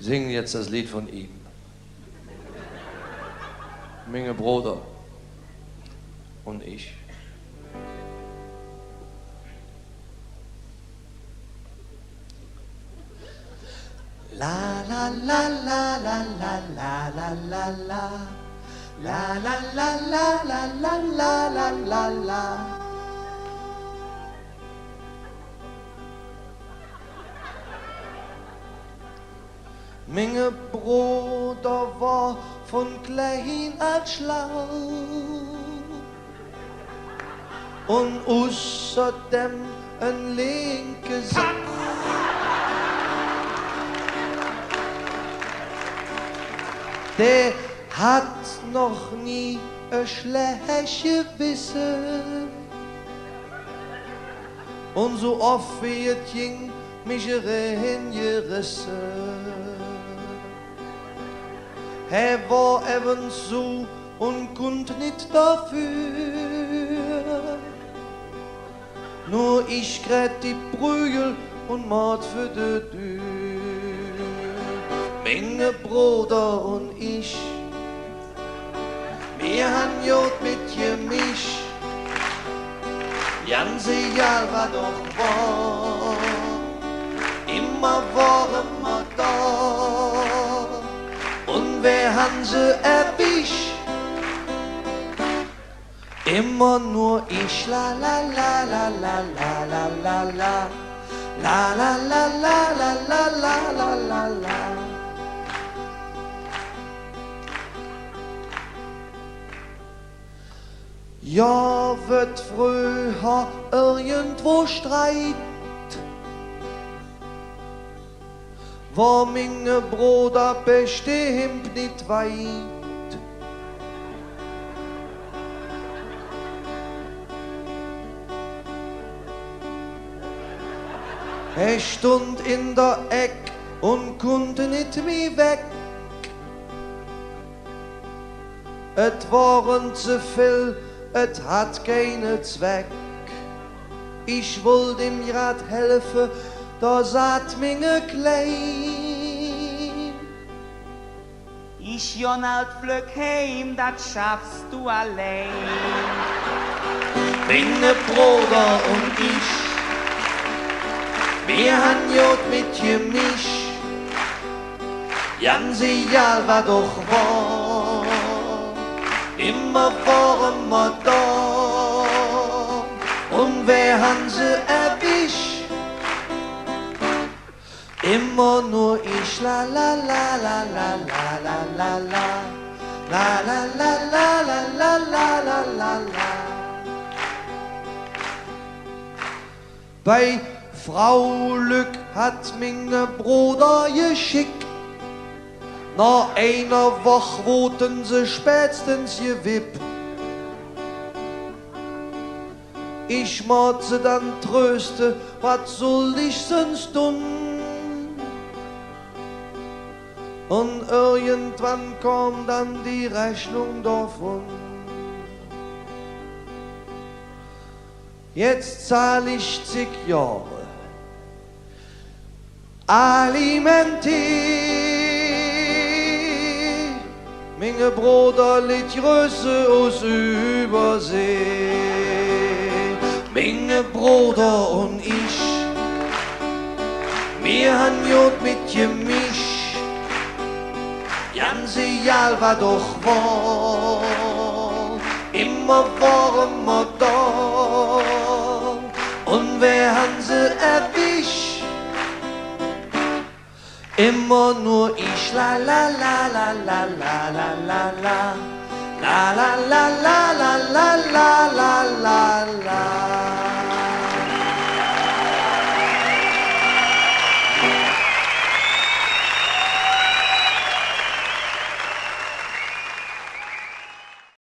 singen jetzt das Lied von ihm. Menge Bruder und ich. La la la la la la la la la la la la la la la la la la la. Menge Bruder war von klein als schlau und außerdem ein linke Sack. Der hat noch nie ein schlecht Gewissen und so oft wie es ging mich reingerissen. Er war eben so und konnte nicht dafür. Nur ich krieg die Prügel und Mord für die Tür. Menge Bruder und ich, wir han Jod mit gemischt. Ganze Jahr war doch wahr, immer waren wir da. Und wer han sie erwischt? Immer nur ich, la la la la la la la la la la la la la la la la la la. Ja, wird früher irgendwo Streit, war meine Bruder bestimmt nicht weit. Er stund in der Eck und konnte nicht mehr weg. Et waren zu viel, et hat keinen Zweck. Ich wollte ihm grad helfen, da sagt meine Klein. Ich Jonald flöck heim, das schaffst du allein. Meine Bruder und ich, wir han Jod mit gemischt. Ganze Jahr war doch wahr, immer waren wir da. Und wer han sie erwischt? Immer nur ich, la la la la la la la la la la la la la la la la la la. Bei Frau Lück hat meine Bruder geschickt. Nach einer Woche wurden sie spätestens gewippt. Ich mag sie dann trösten, was soll ich sonst tun? Und irgendwann kam dann die Rechnung davon. Jetzt zahl ich zig Jahre Alimente. Meine Bruder litt Größe aus Übersee. Meine Bruder und ich, wir han Jod mit gemischt. Ganze Jahr war doch wahr, immer waren wir da. Und wer han sie erwischt? Immer nur ich, la la la la la la la la la la la la la la la la la la.